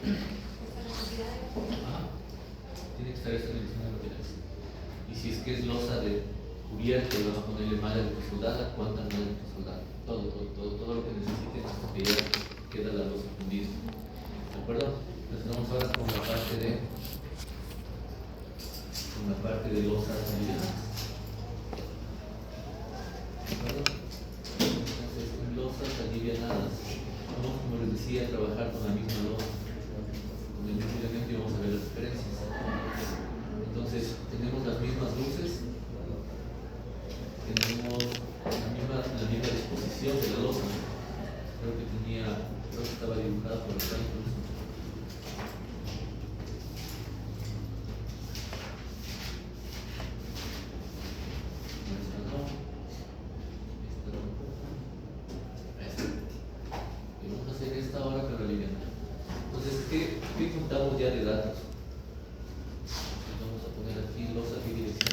Ajá. Tiene que estar esta medición de materiales. Y si es que es losa de cubierta y van a ponerle malla de soldada, ¿cuántas mallas de soldada? Todo lo que necesiten hasta que ya queda la losa fundida. ¿De acuerdo? Entonces vamos ahora con la parte de losas alivianadas. ¿De acuerdo? Entonces, en losas alivianadas, vamos, como les decía, a trabajar con la misma losa, con el mismo elemento, y vamos a ver las diferencias. Entonces, tenemos las mismas luces, tenemos la misma disposición de la losa. Creo que estaba dibujada por acá incluso. ¿Qué contamos ya de datos? Vamos a poner aquí losa bidireccional.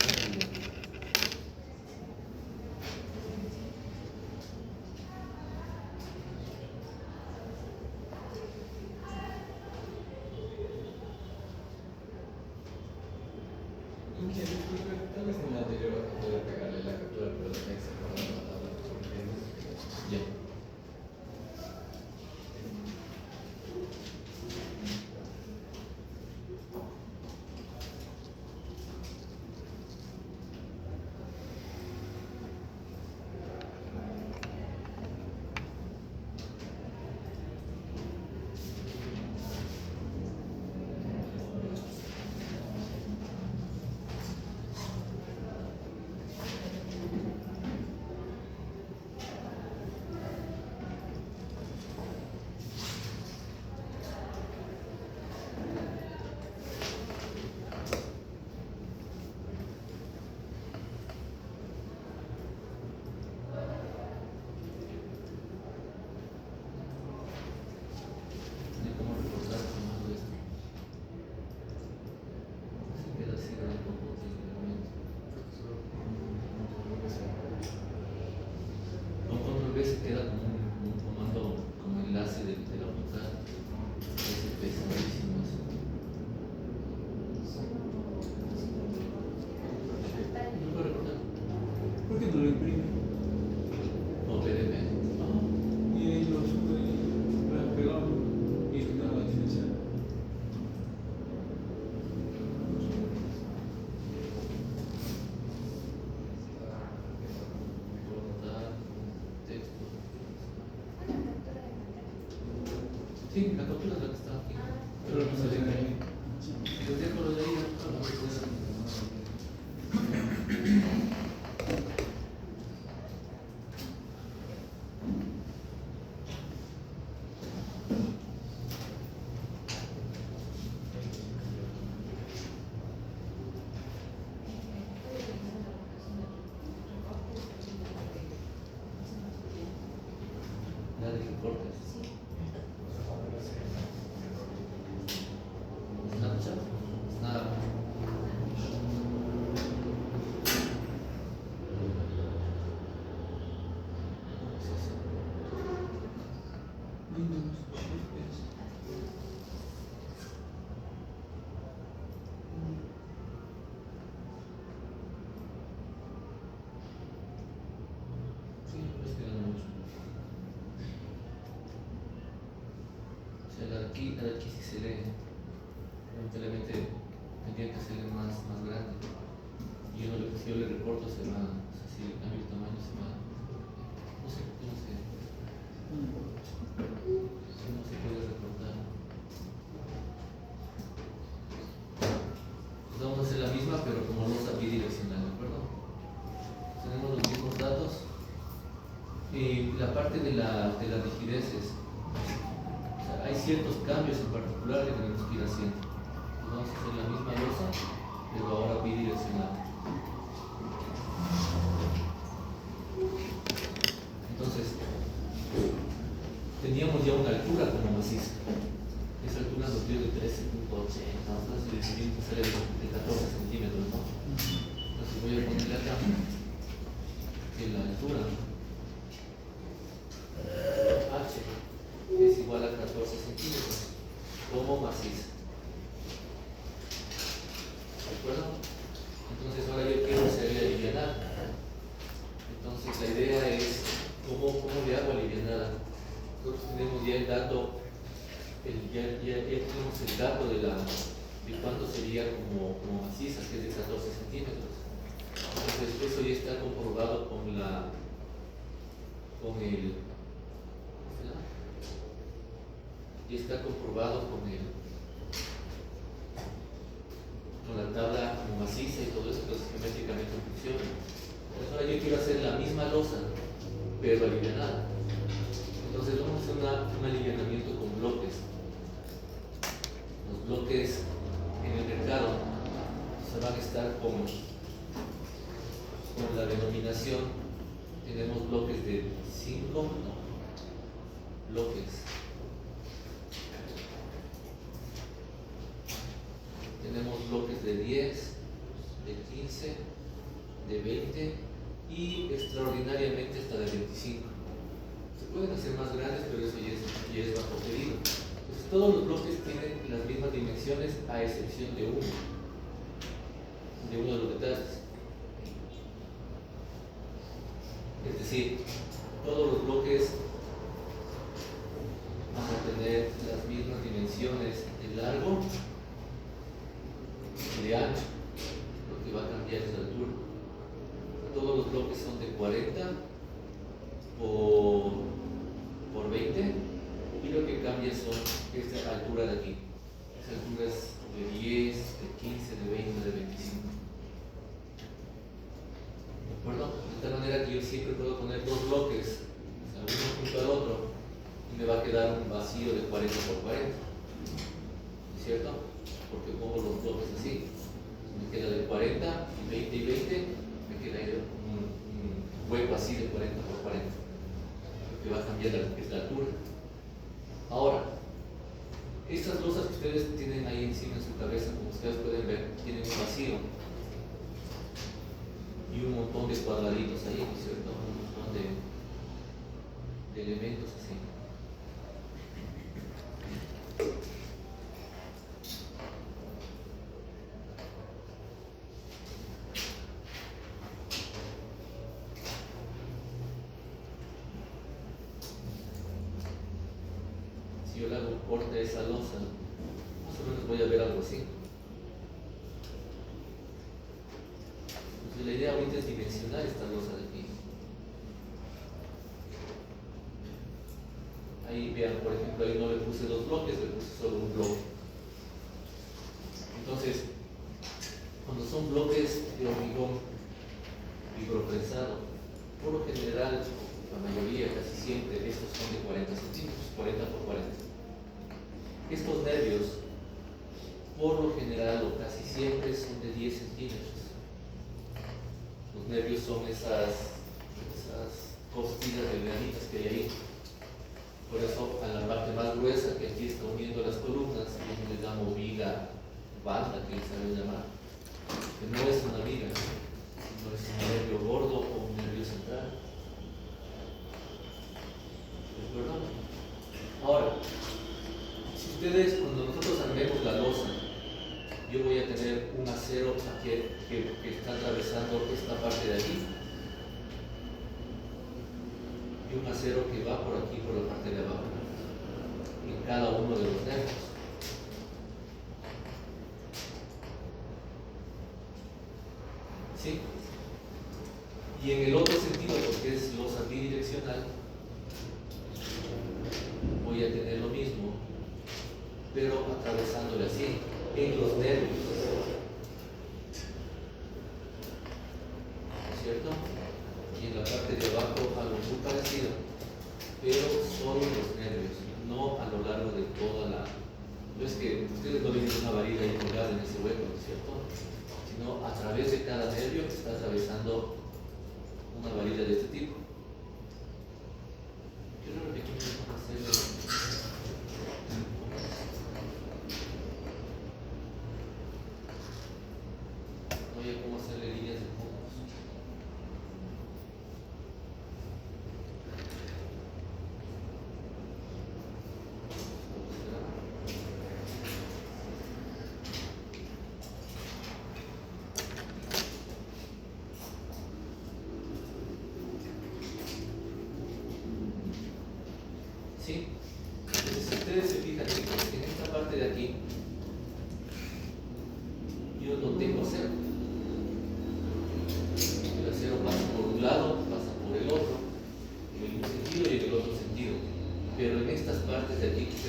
Tal vez en la anterior vas a poder pegarle la captura, pero la tenéis acordando la tabla. Ya. Se queda como un comando, como enlace de la AutoCAD. Es pesadísimo eso. No puedo recordar. ¿Por qué no lo imprime? No, PDF. Y ahí lo sube y lo pegado y le da la diferencia. Sí, la captura es la que está aquí. Pero no se deja ahí. Los dejo los de ahí. Nada de recortes. Snapchat. Snap. Sí, me estoy dando mucho. O sea, aquí sí se lee. Lamentablemente tendría que ser más grande. Y si yo le recorto, se va. O sea, si le cambio el tamaño, se va. No sé por qué no se. No se puede recortar. Pues vamos a hacer la misma, pero como losa bidireccional, ¿de acuerdo? Tenemos los mismos datos. La parte de la rigidez es. O sea, hay ciertos cambios en particular que tenemos que ir haciendo. Vamos a hacer la misma losa, pero ahora bidireccional. Entonces, teníamos ya una altura como maciza. Esa altura nos dio de 13.80, nosotros decidimos hacer de 14 centímetros, ¿no? Entonces voy a ponerle acá que la altura H es igual a 14 centímetros. como maciza. ¿De acuerdo? Entonces ahora yo quiero hacerle alivianar. Entonces la idea es cómo le hago alivianada. Nosotros tenemos ya el dato, ya tenemos el dato de cuánto sería como maciza, que es de 14 centímetros. Entonces eso ya está comprobado con la tabla como maciza y todo eso, entonces geométricamente funciona. Entonces ahora yo quiero hacer la misma losa, pero alivianada. Entonces vamos a hacer un alivianamiento con bloques. Los bloques en el mercado se van a estar con la denominación. Tenemos bloques de 5 bloques. Tenemos bloques de 10, de 15, de 20 y extraordinariamente hasta de 25. Se pueden hacer más grandes, pero eso ya es bajo pedido. Entonces todos los bloques tienen las mismas dimensiones a excepción de uno de los detalles. Es decir, todos los bloques van a tener las mismas dimensiones de largo y de ancho. Lo que va a cambiar es la altura. Todos los bloques son de 40 por 20 y lo que cambia son esta altura de aquí. Esta altura es de 10, de 15, de 20, de 25. ¿De acuerdo? De tal manera que yo siempre puedo poner dos bloques, o sea, uno junto al otro, y me va a quedar un vacío de 40 por 40. ¿Es cierto? Porque pongo los bloques así. Me queda de 40 y 20 y 20, me queda ahí un hueco así de 40 por 40. Lo que va a cambiar es la altura. Ahora, estas losas que ustedes tienen ahí encima en su cabeza, como ustedes pueden ver, tienen un vacío y un montón de cuadraditos ahí, ¿no es cierto? Un montón de elementos así. Si yo le hago un corte a esa losa, más o menos voy a ver algo así. Entonces la idea ahorita es dimensionar esta losa de aquí. Ahí vean, por ejemplo, ahí no le puse dos bloques, le puse solo un bloque. Entonces, cuando son bloques de hormigón vibroprensado, por lo general, la mayoría, casi siempre, estos son de 40 centímetros, 40 por 40. Estos nervios, por lo general o casi siempre, son de 10 centímetros. Los nervios son esas costillas delgaditas que hay ahí. Por eso, a la parte más gruesa que aquí está uniendo las columnas, yo le llamo viga banda, que le saben llamar, que no es una viga, sino es un nervio gordo o un nervio central. ¿De acuerdo? Ahora, si ustedes, cuando nosotros armemos la losa, yo voy a tener un acero que está atravesando esta parte de aquí y un acero que va por aquí, por la parte de abajo, en cada uno de los nervios. ¿Sí? Y en el otro sentido, porque es losa bidireccional, voy a tener lo mismo, pero atravesándole así, en los nervios. ¿Cierto? Y en la parte de abajo algo muy parecido, pero solo en los nervios, no a lo largo de toda la... No es que ustedes no ven una varilla ahí colgada en ese hueco, ¿no es cierto? Sino a través de cada nervio está atravesando una varilla de este tipo. Yo creo que aquí vamos a hacerle... Oye, ¿cómo hacerle líneas de puntos?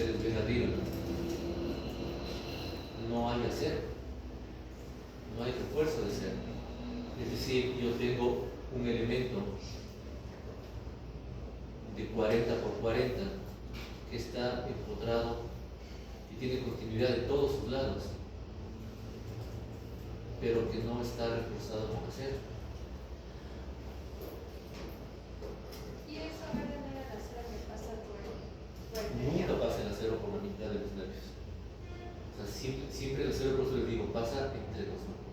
ustedes ven arriba, no hay acero, no hay refuerzo de acero. Es decir, yo tengo un elemento de 40 por 40 que está empotrado y tiene continuidad de todos sus lados, pero que no está reforzado con acero. ¿Y eso va a tener el acero que pasa por el Nunca pasa el acero por la mitad de los nervios. O sea, siempre el acero, por eso les digo, pasa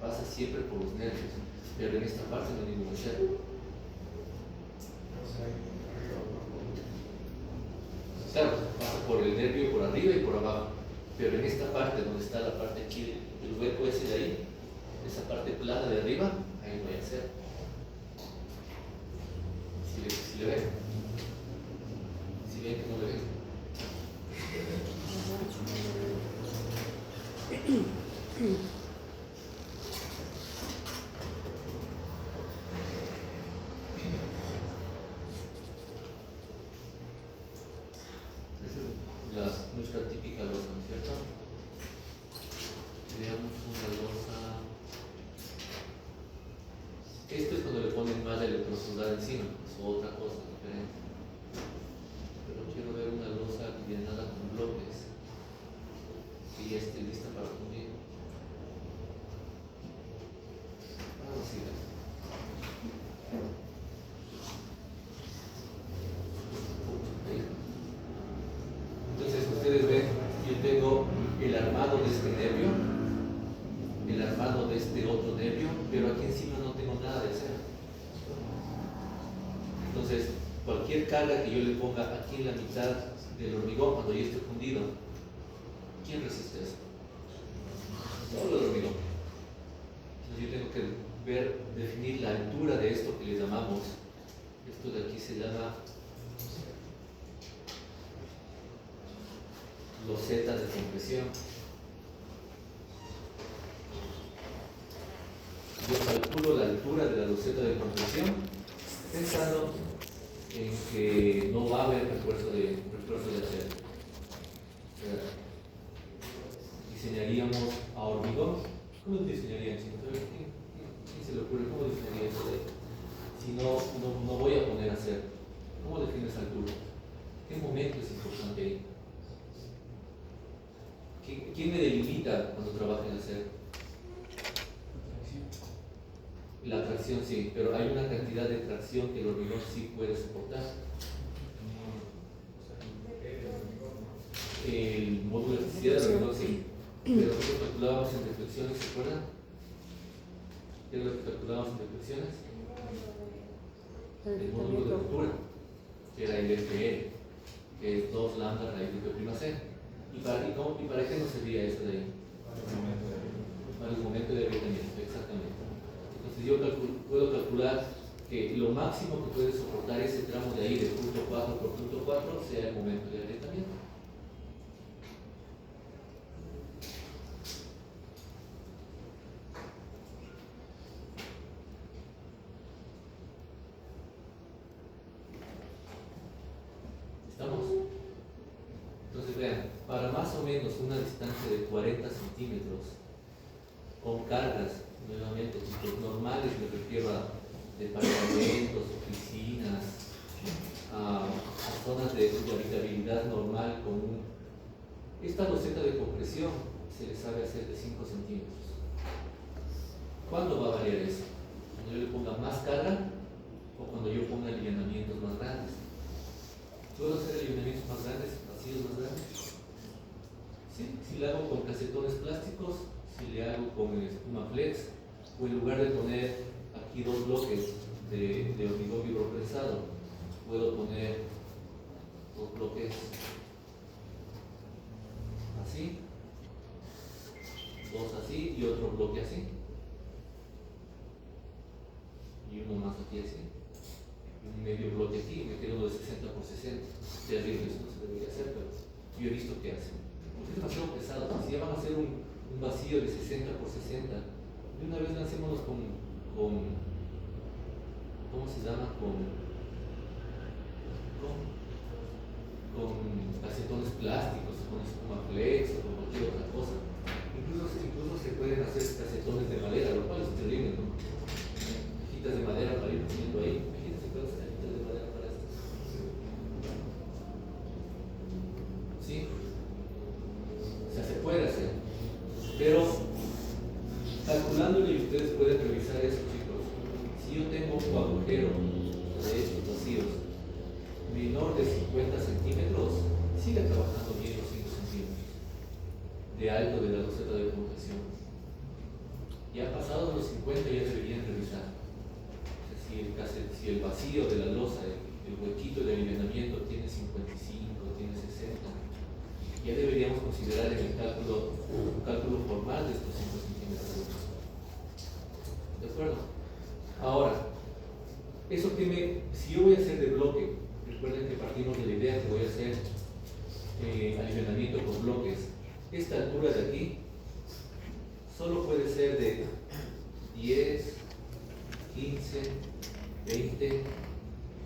pasa siempre por los nervios, pero en esta parte no hay ningún acero. Claro, pasa por el nervio por arriba y por abajo, pero en esta parte donde está la parte aquí, el hueco ese de ahí, esa parte plana de arriba, ahí no hay acero. Si le ven, si ven que no le ven. Nuestra típica losa, ¿no es cierto? Veamos una losa. Esto es cuando le ponen malla electrosoldada encima, es otra cosa diferente. Pero quiero ver una losa llenada con bloques que ya esté lista para fundir. Vamos a ir. Entonces ustedes ven, yo tengo el armado de este nervio, el armado de este otro nervio, pero aquí encima no tengo nada de acero. Entonces, cualquier carga que yo le ponga aquí en la mitad del hormigón cuando ya esté fundido, ¿quién resiste eso? Solo el hormigón. Entonces yo tengo que definir la altura de esto que le llamamos, esto de aquí se llama loseta de compresión. Yo calculo la altura de la loseta de compresión pensando en que no va a haber refuerzo de acero. Diseñaríamos a hormigón. ¿Cómo diseñarían? ¿Quién se le ocurre? ¿Cómo diseñaría eso de ahí? Si no voy a poner acero, ¿cómo defines altura? ¿Qué momento es importante ahí? ¿Quién me delimita cuando trabaja en acero? La tracción sí, pero hay una cantidad de tracción que el hormigón sí puede soportar. El módulo de elasticidad del hormigón sí, pero nosotros calculábamos en deflexiones, ¿se acuerdan? ¿Qué es lo que calculábamos en deflexiones? El módulo de ruptura, que era el FE, que es 2 lambda raíz de P' C. ¿Y para qué nos servía eso de ahí? Para el momento de agrietamiento, exactamente. Entonces yo puedo calcular que lo máximo que puede soportar ese tramo de ahí de punto 4 por punto 4 sea el momento de agrietamiento. ¿Estamos? Entonces vean, para más o menos una distancia de 40 centímetros, con cargas, nuevamente, tipos normales, me refiero a departamentos, oficinas, a zonas de habitabilidad normal común. Esta loseta de compresión se le sabe hacer de 5 centímetros. ¿Cuándo va a variar eso? ¿Cuando yo le ponga más carga o cuando yo ponga alineamientos más grandes? ¿Puedo hacer alineamientos más grandes, vacíos más grandes? Sí, si le hago con casetones plásticos, si le hago con espuma flex, o en lugar de poner aquí 2 bloques de hormigón vibroprensado, puedo poner 2 bloques así, 2 así y otro bloque así, y uno más aquí así, y un medio bloque aquí, y me quedo de 60 por 60. Terrible, eso no se debería hacer, pero yo he visto que hacen. Porque es demasiado pesado. Si ya van a hacer un vacío de 60 por 60, de una vez lancémonos con ¿cómo se llama? Con acetones plásticos, ustedes pueden revisar eso, chicos. Si yo tengo un agujero de estos vacíos menor de 50 centímetros, sigue trabajando bien los 5 centímetros de alto de la loseta de compresión. Ya pasados los 50 ya deberían revisar. O sea, si el vacío de la losa, el huequito de aliviamiento tiene 55, tiene 60, ya deberíamos considerar en el cálculo, un cálculo formal de estos 5 centímetros. ¿De acuerdo? Ahora, eso si yo voy a hacer de bloque, recuerden que partimos de la idea que voy a hacer aliviamiento con bloques. Esta altura de aquí solo puede ser de 10, 15, 20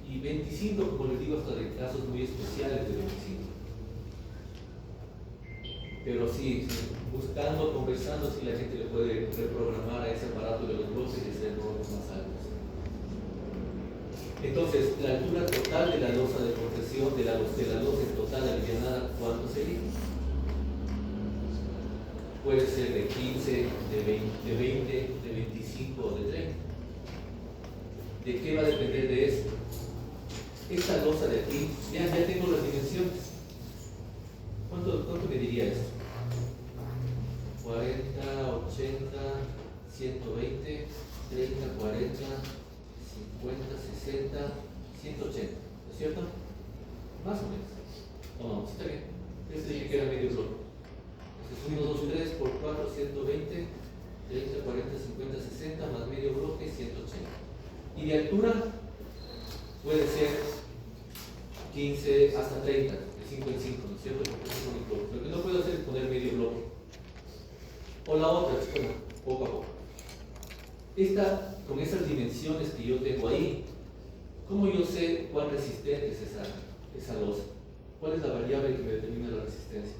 y 25, como les digo, hasta de casos muy especiales de 25. Pero sí, buscando, conversando, si la gente le puede reprogramar a ese aparato de los bloques y hacer bloques más altos. Entonces, la altura total de la losa de compresión, de la losa total alivianada, ¿cuánto sería? Puede ser de 15, de 20, de 25 o de 30. ¿De qué va a depender de eso? Esta losa de aquí, ya tengo las dimensiones. ¿Cuánto me diría esto? 40, 80, 120, 30, 40, 50, 60, 180. ¿No es cierto? Más o menos. No, sí está bien. Este ya queda medio bloque. Entonces 1, 2, 3 por 4, 120, 30, 40, 50, 60, más medio bloque, 180. Y de altura puede ser 15 hasta 30, de 5 en 5, ¿no es cierto? Porque es un bloque. Lo que no puedo hacer es poner medio bloque. O la otra, bueno, poco a poco. Con esas dimensiones que yo tengo ahí, ¿cómo yo sé cuán resistente es esa losa? ¿Cuál es la variable que me determina la resistencia?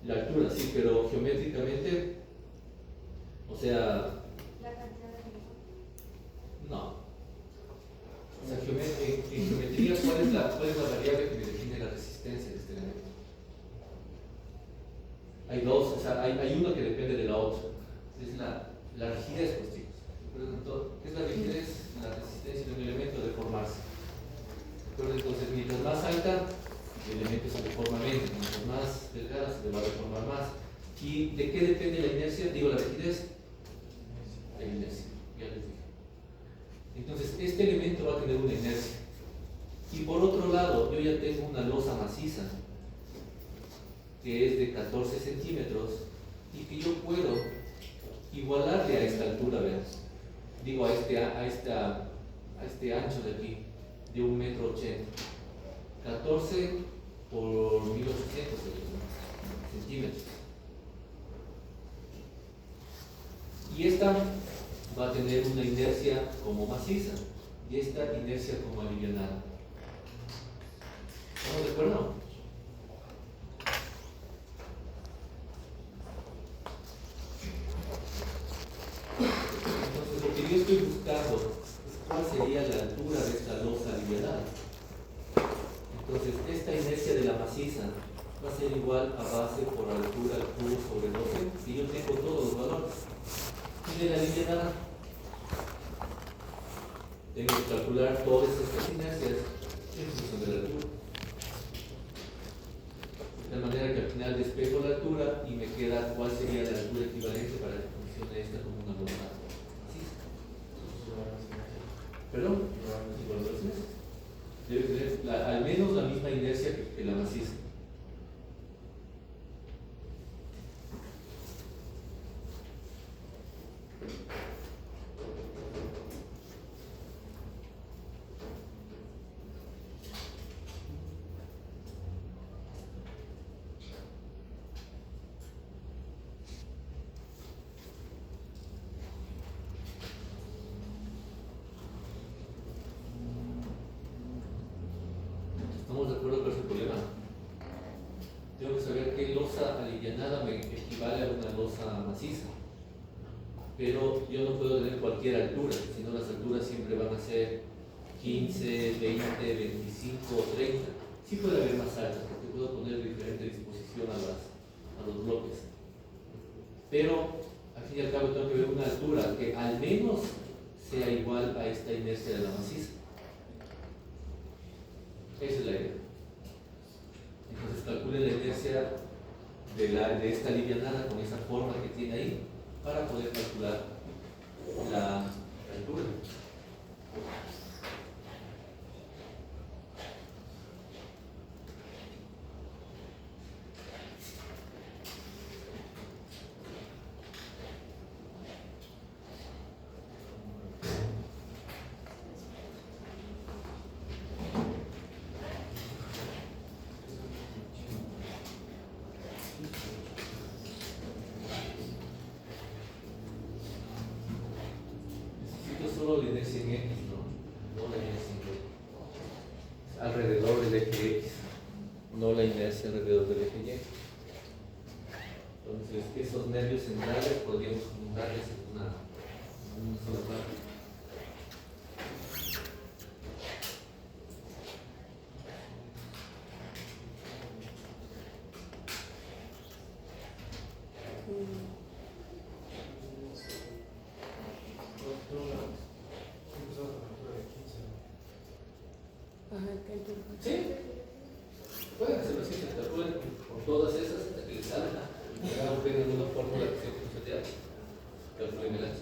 La altura, sí, pero geométricamente, o sea, La cantidad de limón. no. O sea, en geometría, ¿cuál es la variable que me define la resistencia de este elemento? Hay dos, o sea, hay una que depende de la otra. Es la rigidez, pues chicos. ¿Qué es la rigidez? La resistencia de un elemento a deformarse. Entonces, mientras más alta, el elemento se deforma menos, mientras más delgada se le va a deformar más. ¿Y de qué depende la inercia? Digo, la rigidez. La inercia, ya les dije. Entonces, este elemento va a tener una inercia. Y por otro lado, yo ya tengo una losa maciza, que es de 14 centímetros, y que yo puedo igualarle a esta altura, vean. Digo, a este ancho de aquí, de 1,80 metros. 14 por 1800 centímetros. Y esta va a tener una inercia como maciza y esta inercia como alivianada. ¿Estamos de acuerdo? Entonces, lo que yo estoy buscando es cuál sería la altura de esta losa alivianada. Entonces, esta inercia de la maciza va a ser igual a base por altura al cubo sobre 12, si yo tengo todos los valores. Y de la alivianada, tengo que calcular todas estas inercias en función de la altura. De tal manera que al final despejo la altura y me queda cuál sería la altura equivalente para que funcione esta como una losa maciza. ¿Perdón? Igual de las inercias. Debe tener al menos la misma inercia que la maciza. ¿Estamos de acuerdo con ese problema? Tengo que saber qué losa alivianada me equivale a una losa maciza. Pero yo no puedo tener cualquier altura, sino las alturas siempre van a ser 15, 20, 25 o 30. Sí puede haber más altas, porque puedo poner diferente disposición a a los bloques. Pero al fin y al cabo tengo que ver una altura que al menos sea igual a esta inercia de la maciza. Esa es la idea. Entonces calcule la inercia de esta livianada con esa forma que tiene ahí para poder calcular la altura. Solo la inercia en X, ¿no? No la inercia en Y. Alrededor del eje X, no la inercia alrededor del eje Y. Entonces, esos nervios centrales podríamos juntarles en una sola parte. Sí, pueden hacerlo así, se calculan por todas esas hasta que les salga. Hagan ustedes una fórmula que sea función de H. Calculen el H.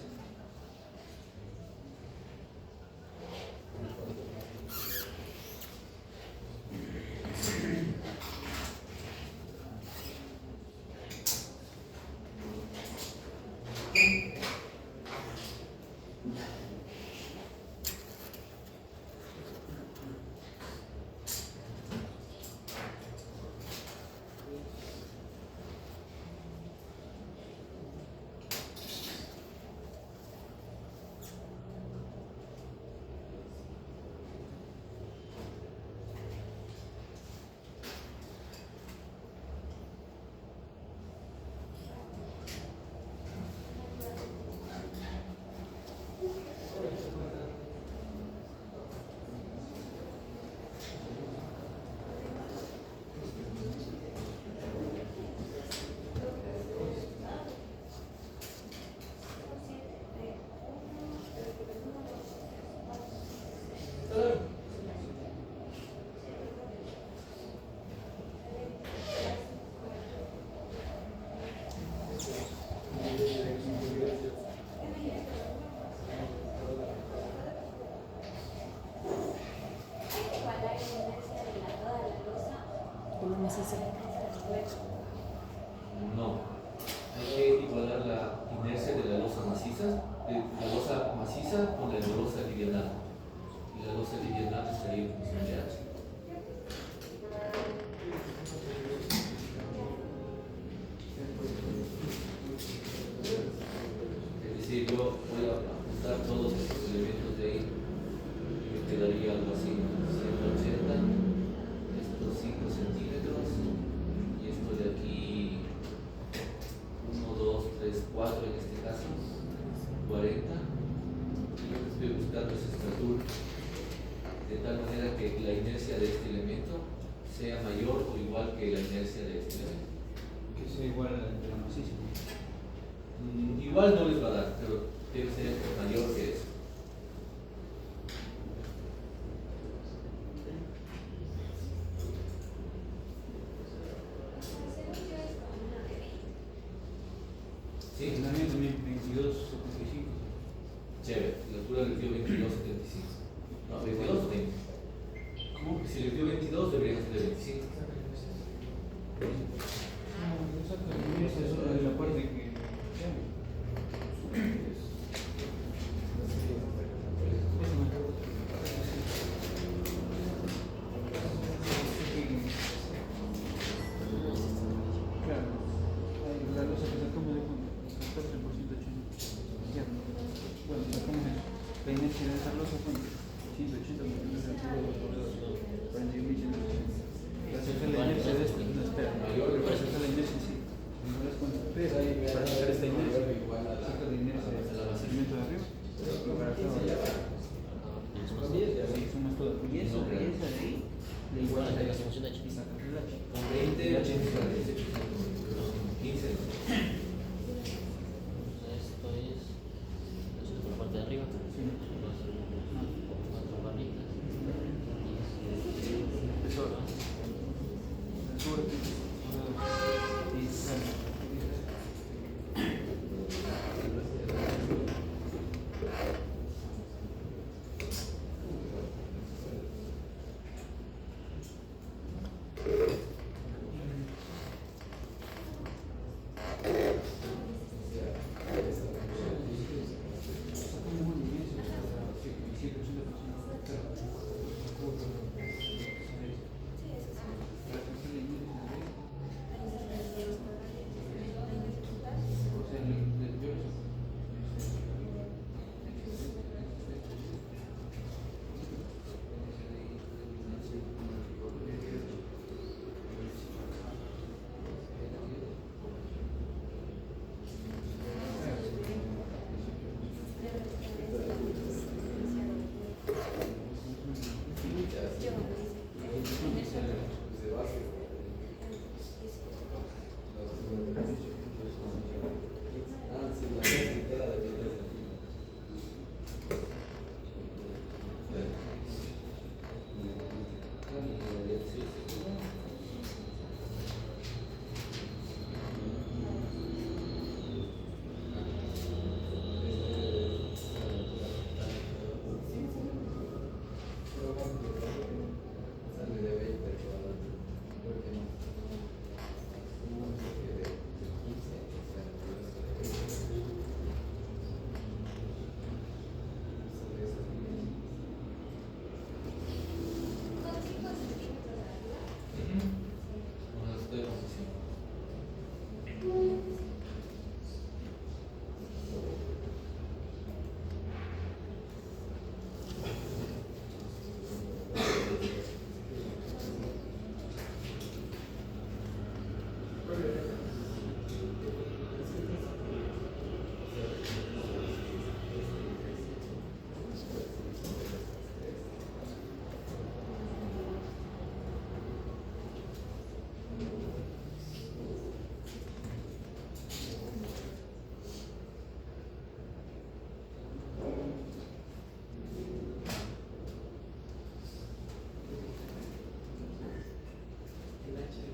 No, hay que igualar la inercia de la losa maciza, con la losa livianada. Y la losa livianada estaría en función de H. Es decir, yo voy a ajustar todos estos elementos de ahí y me quedaría algo así, 180, estos 5 centímetros y esto de aquí 1, 2, 3, 4 en este caso, 40. Y lo que estoy buscando es esta altura, de tal manera que la inercia de este elemento sea mayor o igual que la inercia de este elemento. Que sea igual a la de la maciza. Igual no les va a dar, pero debe ser mayor que eso. Sí, La mía también 22.75. chévere, la altura le dio 22.75. No, 22 o 20. ¿Cómo? Si le dio 22, debería ser de 25. Esa es la parte que... Claro, la losa que sacamos de fondo, 14 por 180. Ya. Bueno, sacamos la inercia de esa losa fue 180 por 41.180. La sacar la inercia de esta, no espera. Mayor, Para sacar la inercia sí. No das cuenta. Pero ahí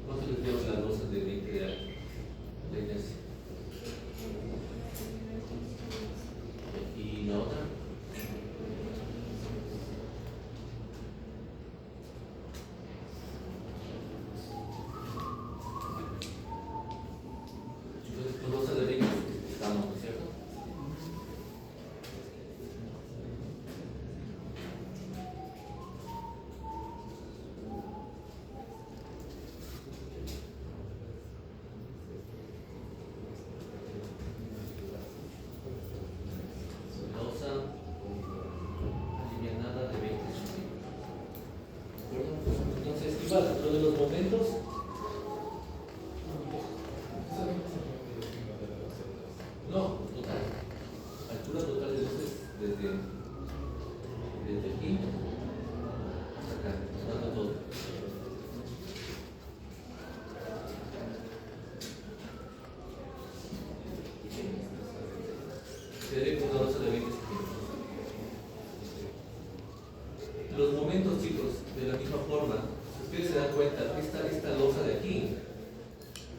¿Cuánto les dio la losa de 20 de alto? La inercia. ¿Y la otra? Entonces, tu losa de 20 estamos, ¿no es cierto? Losa alivianada de 20 centímetros. ¿De acuerdo? Entonces, igual, dentro de los momentos, no, total. Altura total de luces desde aquí hasta acá, dando todo. Quedaré con una losa de 20 centímetros. Los momentos, chicos, de la misma forma, si ustedes se dan cuenta, esta losa de aquí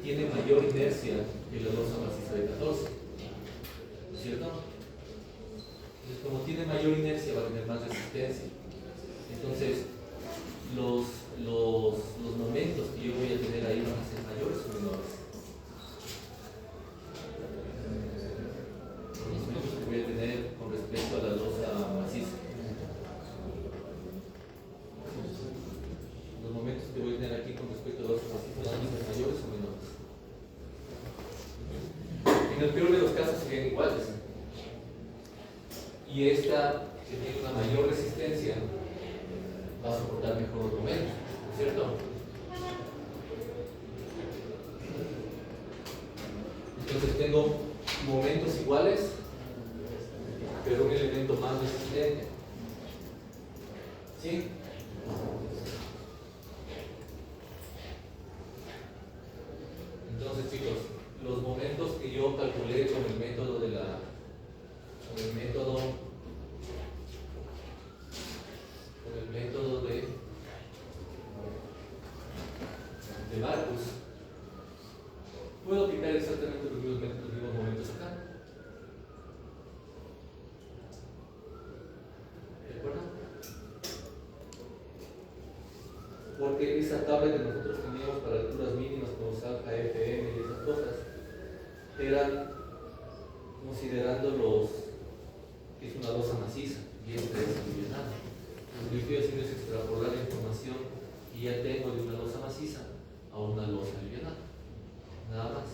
tiene mayor inercia que la losa maciza de 14, ¿no es cierto? Entonces, como tiene mayor inercia, va a tener más resistencia. Entonces, los momentos que yo voy a tener ahí van a ser mayores o menores. Los momentos que voy a tener con respecto a la losa maciza. Los momentos que voy a tener aquí con respecto a la losa maciza van a ser mayores o menores. En el peor de los casos serían iguales. Y esta, que tiene una mayor resistencia, va a soportar mejor los momentos, ¿no es cierto? Entonces tengo momentos iguales, pero un elemento más resistente. ¿Sí? Entonces, chicos, los momentos que yo calculé con el método de Marcus, puedo aplicar exactamente los mismos momentos acá. ¿De acuerdo? Porque esa tabla que nosotros teníamos para alturas mínimas como Salca, FM y esas cosas, eran considerando que es una losa maciza y esta es alivianada. Lo que estoy haciendo es extrapolar la información que ya tengo de una losa maciza a una losa alivianada, nada más.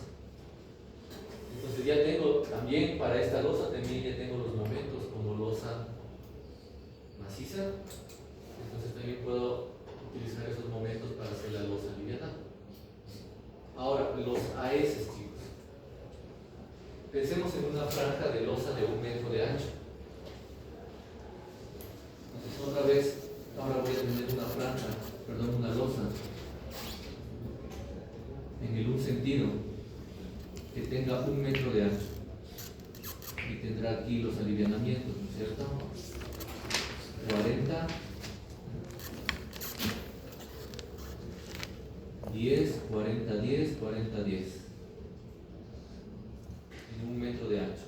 Entonces ya tengo también para esta losa, también ya tengo los momentos como losa maciza, entonces también puedo utilizar esos momentos para hacer la losa alivianada. Ahora, los AS, chicos. Pensemos en una franja de losa de 1 metro de ancho. Entonces otra vez, ahora voy a tener una losa en el un sentido que tenga 1 metro de ancho y tendrá aquí los alivianamientos, ¿no es cierto? 40, 10, 40, 10, 40, 10 en 1 metro de ancho.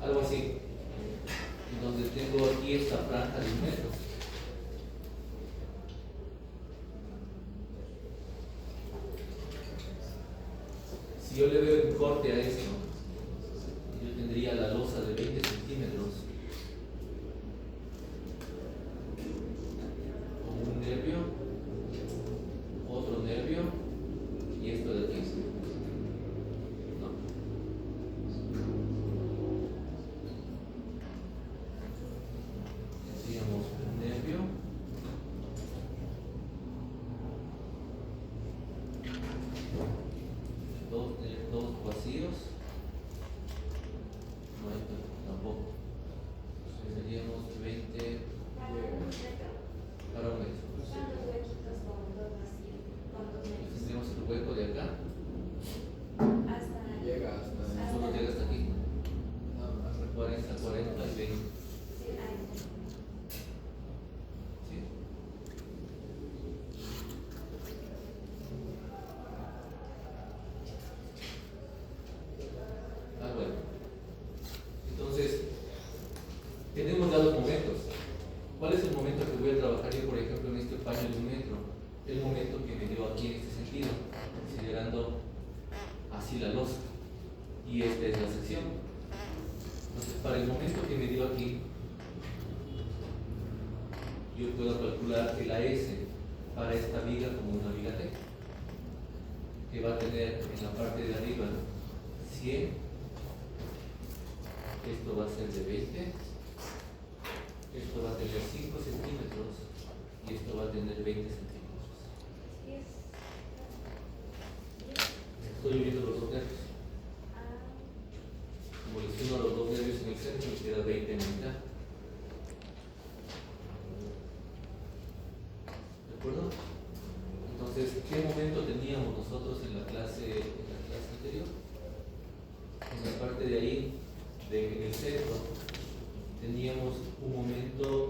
Algo así, donde tengo aquí esta franja de 1 metro. Si yo le veo un corte a esto, yo tendría la losa de 20 centímetros con un nervio, otro nervio y esto de aquí. No. Tendríamos un nervio, dos vacíos aquí en este sentido, considerando así la losa. Y esta es la sección. Entonces, para el momento que me dio aquí, yo puedo calcular que la S para esta viga como una viga T, que va a tener en la parte de arriba 100, esto va a ser de 20, esto va a tener 5 centímetros y esto va a tener 20 centímetros. Estoy viendo los dos nervios. Como les uno los dos nervios en el centro, me queda 20 en la mitad. ¿De acuerdo? Entonces, ¿qué momento teníamos nosotros en la clase anterior? En la parte de ahí, en el centro, teníamos un momento